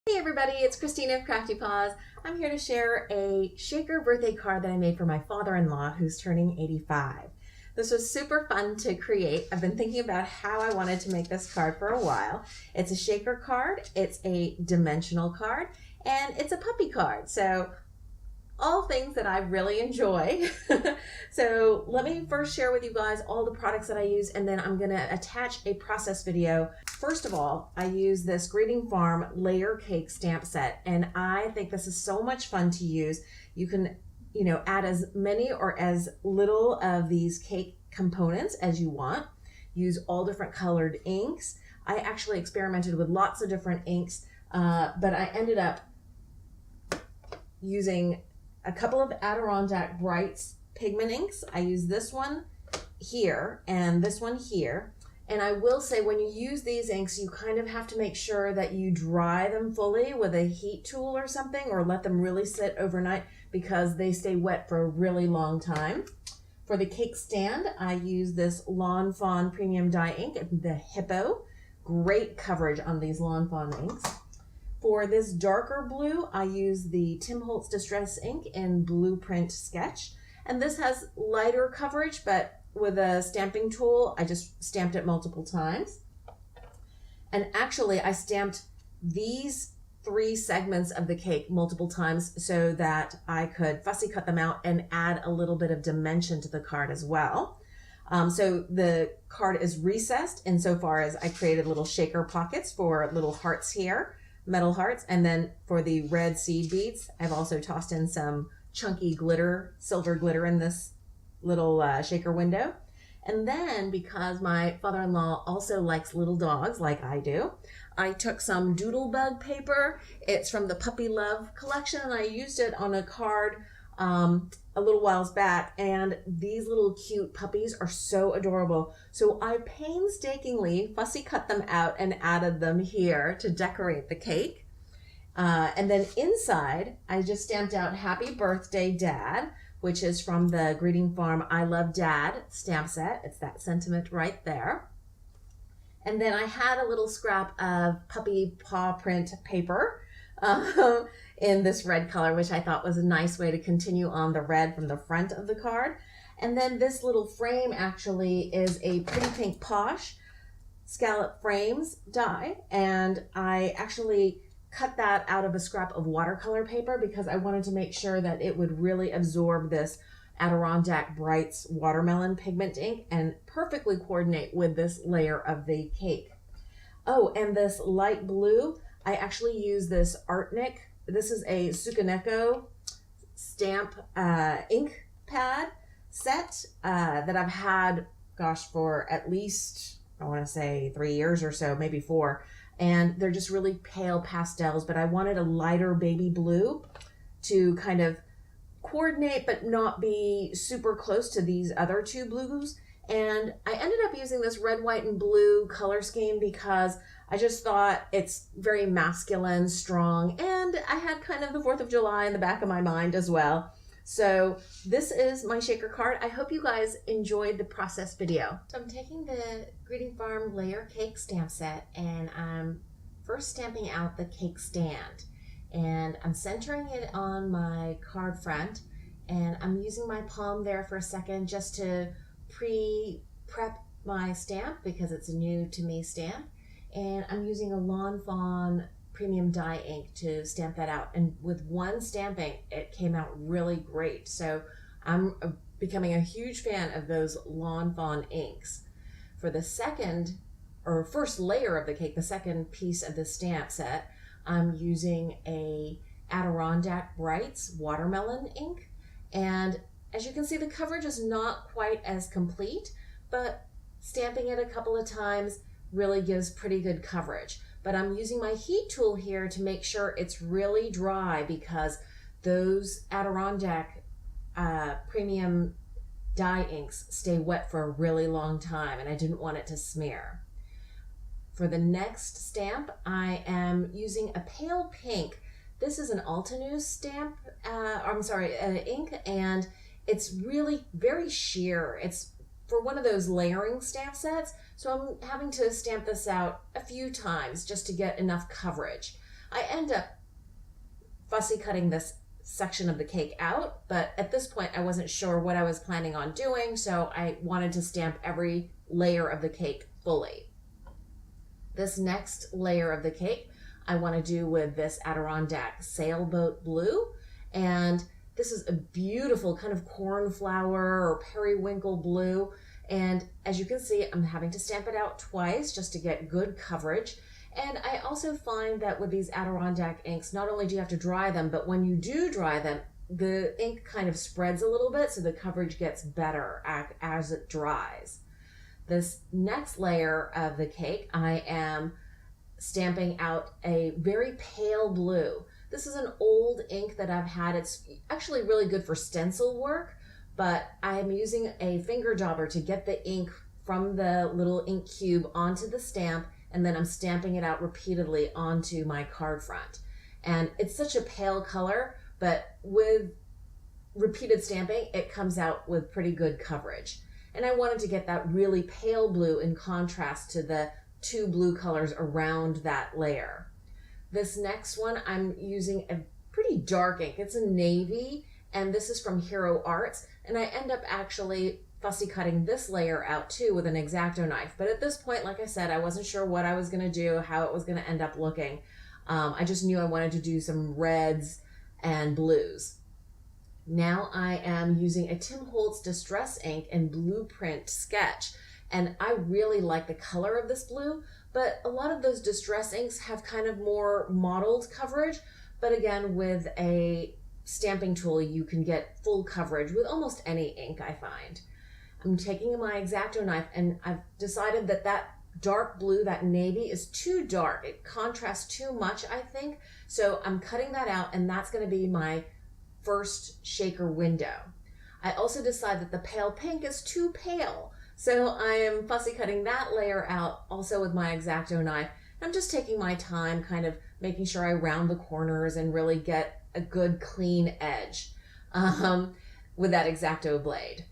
Hey everybody, it's Christina of CraftyPaws. I'm here to share a shaker birthday card that I made for my father-in-law who's turning 85. This was super fun to create. I've been thinking about how I wanted to make this card for a while. It's a shaker card, it's a dimensional card, and it's a puppy card. So all things that I really enjoy. So let me first share with you guys all the products that I use, and then I'm gonna attach a process video. First of all, I use this Greeting Farm layer cake stamp set, and I think this is so much fun to use. You can, add as many or as little of these cake components as you want. Use all different colored inks. I actually experimented with lots of different inks, but I ended up using a couple of Adirondack Brights pigment inks. I use this one here and this one here. And I will say, when you use these inks, you kind of have to make sure that you dry them fully with a heat tool or something, or let them really sit overnight because they stay wet for a really long time. For the cake stand, I use this Lawn Fawn Premium Dye ink, the Hippo. Great coverage on these Lawn Fawn inks. For this darker blue, I use the Tim Holtz Distress ink in Blueprint Sketch. And this has lighter coverage, but with a stamping tool, I just stamped it multiple times. And actually, I stamped these 3 segments of the cake multiple times so that I could fussy cut them out and add a little bit of dimension to the card as well. So the card is recessed insofar as I created little shaker pockets for little hearts here, metal hearts, and then for the red seed beads, I've also tossed in some chunky glitter, silver glitter in this little shaker window. And then, because my father-in-law also likes little dogs like I do, I took some Doodlebug paper. It's from the Puppy Love collection, and I used it on a card a little whiles back, and these little cute puppies are so adorable. So I painstakingly fussy cut them out and added them here to decorate the cake. And then inside, I just stamped out Happy Birthday Dad, which is from the Greeting Farm I Love Dad stamp set. It's that sentiment right there. And then I had a little scrap of puppy paw print paper in this red color, which I thought was a nice way to continue on the red from the front of the card. And then this little frame actually is a Pretty Pink Posh Scallop Frames die, and I actually cut that out of a scrap of watercolor paper because I wanted to make sure that it would really absorb this Adirondack Brights watermelon pigment ink and perfectly coordinate with this layer of the cake. Oh, and this light blue, I actually use this Artnik. This is a Sukaneko stamp ink pad set that I've had, gosh, for at least, I want to say 3 years or so, maybe 4. And they're just really pale pastels, but I wanted a lighter baby blue to kind of coordinate but not be super close to these other 2 blues. And I ended up using this red, white, and blue color scheme because I just thought it's very masculine, strong, and I had kind of the 4th of July in the back of my mind as well. So this is my shaker card. I hope you guys enjoyed the process video. So I'm taking the Greeting Farm layer cake stamp set, and I'm first stamping out the cake stand. And I'm centering it on my card front, and I'm using my palm there for a second just to pre-prep my stamp because it's a new to me stamp. And I'm using a Lawn Fawn Premium Dye ink to stamp that out. And with one stamping, it came out really great. So I'm becoming a huge fan of those Lawn Fawn inks. For the first layer of the cake, the second piece of the stamp set, I'm using a Adirondack Brights watermelon ink. And as you can see, the coverage is not quite as complete, but stamping it a couple of times really gives pretty good coverage. But I'm using my heat tool here to make sure it's really dry because those Adirondack premium dye inks stay wet for a really long time, and I didn't want it to smear. For the next stamp, I am using a pale pink. This is an Altenews stamp, ink, and it's really very sheer. It's for one of those layering stamp sets, so I'm having to stamp this out a few times just to get enough coverage. I end up fussy cutting this section of the cake out, but at this point I wasn't sure what I was planning on doing, so I wanted to stamp every layer of the cake fully. This next layer of the cake I want to do with this Adirondack sailboat blue, and this is a beautiful kind of cornflower or periwinkle blue, and as you can see I'm having to stamp it out twice just to get good coverage. And I also find that with these Adirondack inks, not only do you have to dry them, but when you do dry them, the ink kind of spreads a little bit, so the coverage gets better as it dries. This next layer of the cake, I am stamping out a very pale blue. This is an old ink that I've had. It's actually really good for stencil work, but I'm using a finger dauber to get the ink from the little ink cube onto the stamp, and then I'm stamping it out repeatedly onto my card front. And it's such a pale color, but with repeated stamping, it comes out with pretty good coverage. And I wanted to get that really pale blue in contrast to the two blue colors around that layer. This next one, I'm using a pretty dark ink. It's a navy, and this is from Hero Arts, and I end up actually fussy cutting this layer out too with an X-Acto knife. But at this point, like I said, I wasn't sure what I was going to do, how it was going to end up looking. I just knew I wanted to do some reds and blues. Now I am using a Tim Holtz Distress ink in Blueprint Sketch, and I really like the color of this blue, but a lot of those distress inks have kind of more mottled coverage. But again, with a stamping tool, you can get full coverage with almost any ink, I find. I'm taking my X-Acto knife, and I've decided that that dark blue, that navy, is too dark. It contrasts too much, I think. So I'm cutting that out, and that's going to be my first shaker window. I also decide that the pale pink is too pale. So I am fussy cutting that layer out also with my X-Acto knife. I'm just taking my time, kind of making sure I round the corners and really get a good clean edge with that X-Acto blade.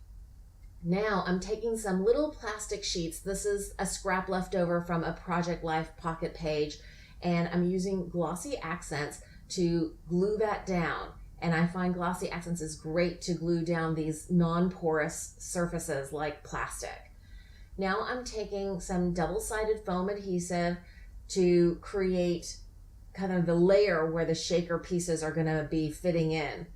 Now I'm taking some little plastic sheets. This is a scrap left over from a Project Life pocket page, and I'm using glossy accents to glue that down. And I find glossy accents is great to glue down these non-porous surfaces like plastic. Now I'm taking some double-sided foam adhesive to create kind of the layer where the shaker pieces are going to be fitting in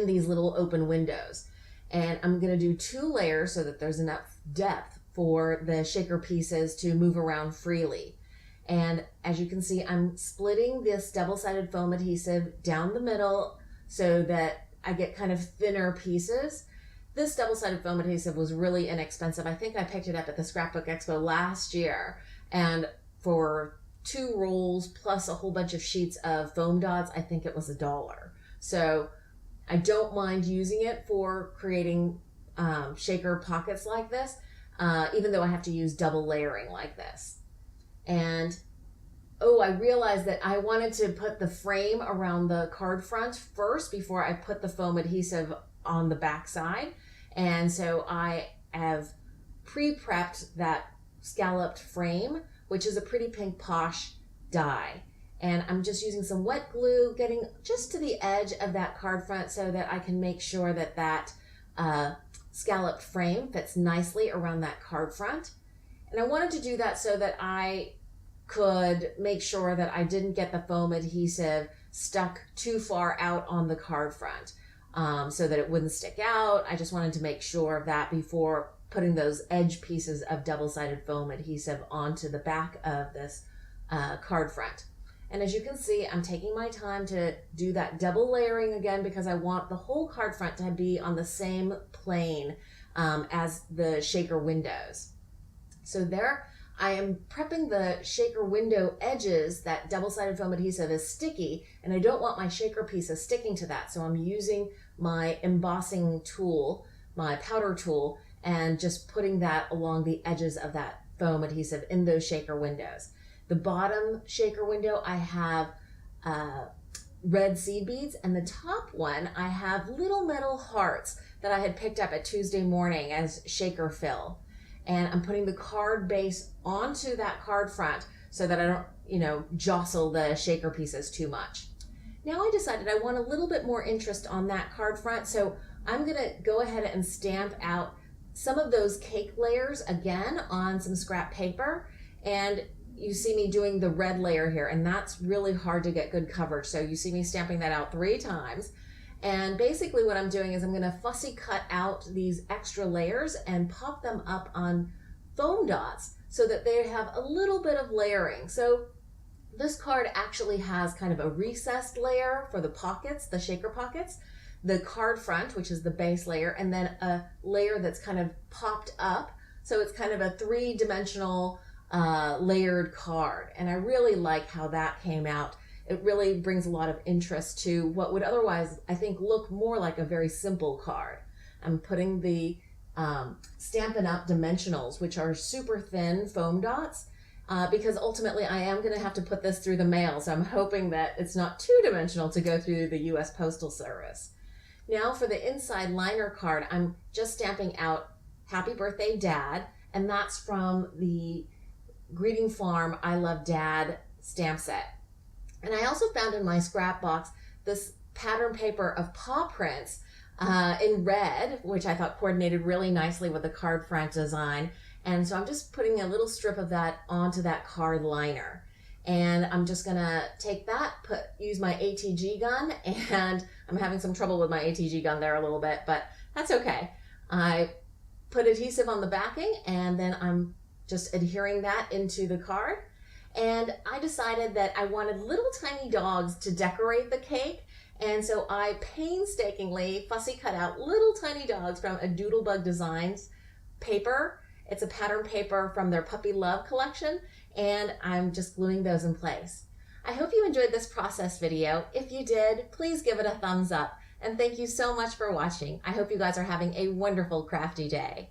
these little open windows. And I'm going to do 2 layers so that there's enough depth for the shaker pieces to move around freely. And as you can see, I'm splitting this double-sided foam adhesive down the middle so that I get kind of thinner pieces. This double-sided foam adhesive was really inexpensive. I think I picked it up at the Scrapbook Expo last year, and for 2 rolls plus a whole bunch of sheets of foam dots, I think it was $1. So I don't mind using it for creating shaker pockets like this, even though I have to use double layering like this. And oh, I realized that I wanted to put the frame around the card front first before I put the foam adhesive on the back side. And so I have pre-prepped that scalloped frame, which is a pretty pink Posh dye. And I'm just using some wet glue, getting just to the edge of that card front so that I can make sure that that scalloped frame fits nicely around that card front. And I wanted to do that so that I could make sure that I didn't get the foam adhesive stuck too far out on the card front so that it wouldn't stick out. I just wanted to make sure of that before putting those edge pieces of double-sided foam adhesive onto the back of this card front. And as you can see, I'm taking my time to do that double layering again because I want the whole card front to be on the same plane as the shaker windows. So there, I am prepping the shaker window edges. That double-sided foam adhesive is sticky, and I don't want my shaker pieces sticking to that. So I'm using my embossing tool, my powder tool, and just putting that along the edges of that foam adhesive in those shaker windows. The bottom shaker window, I have red seed beads, and the top one, I have little metal hearts that I had picked up at Tuesday morning as shaker fill. And I'm putting the card base onto that card front so that I don't, jostle the shaker pieces too much. Now I decided I want a little bit more interest on that card front, so I'm gonna go ahead and stamp out some of those cake layers again on some scrap paper. And you see me doing the red layer here, and that's really hard to get good coverage. So you see me stamping that out 3 times. And basically what I'm doing is I'm gonna fussy cut out these extra layers and pop them up on foam dots so that they have a little bit of layering. So this card actually has kind of a recessed layer for the pockets, the shaker pockets, the card front, which is the base layer, and then a layer that's kind of popped up. So it's kind of a 3-dimensional layered card. And I really like how that came out. It really brings a lot of interest to what would otherwise, I think, look more like a very simple card. I'm putting the Stampin' Up! Dimensionals, which are super thin foam dots, because ultimately I am going to have to put this through the mail. So I'm hoping that it's not 2-dimensional to go through the U.S. Postal Service. Now for the inside liner card, I'm just stamping out Happy Birthday Dad, and that's from the Greeting Farm I Love Dad stamp set. And I also found in my scrap box this pattern paper of paw prints in red, which I thought coordinated really nicely with the card front design. And so I'm just putting a little strip of that onto that card liner. And I'm just gonna take that, use my ATG gun, and I'm having some trouble with my ATG gun there a little bit, but that's okay. I put adhesive on the backing, and then I'm just adhering that into the card. And I decided that I wanted little tiny dogs to decorate the cake. And so I painstakingly fussy cut out little tiny dogs from a Doodlebug Designs paper. It's a pattern paper from their Puppy Love collection, and I'm just gluing those in place. I hope you enjoyed this process video. If you did, please give it a thumbs up. And thank you so much for watching. I hope you guys are having a wonderful crafty day.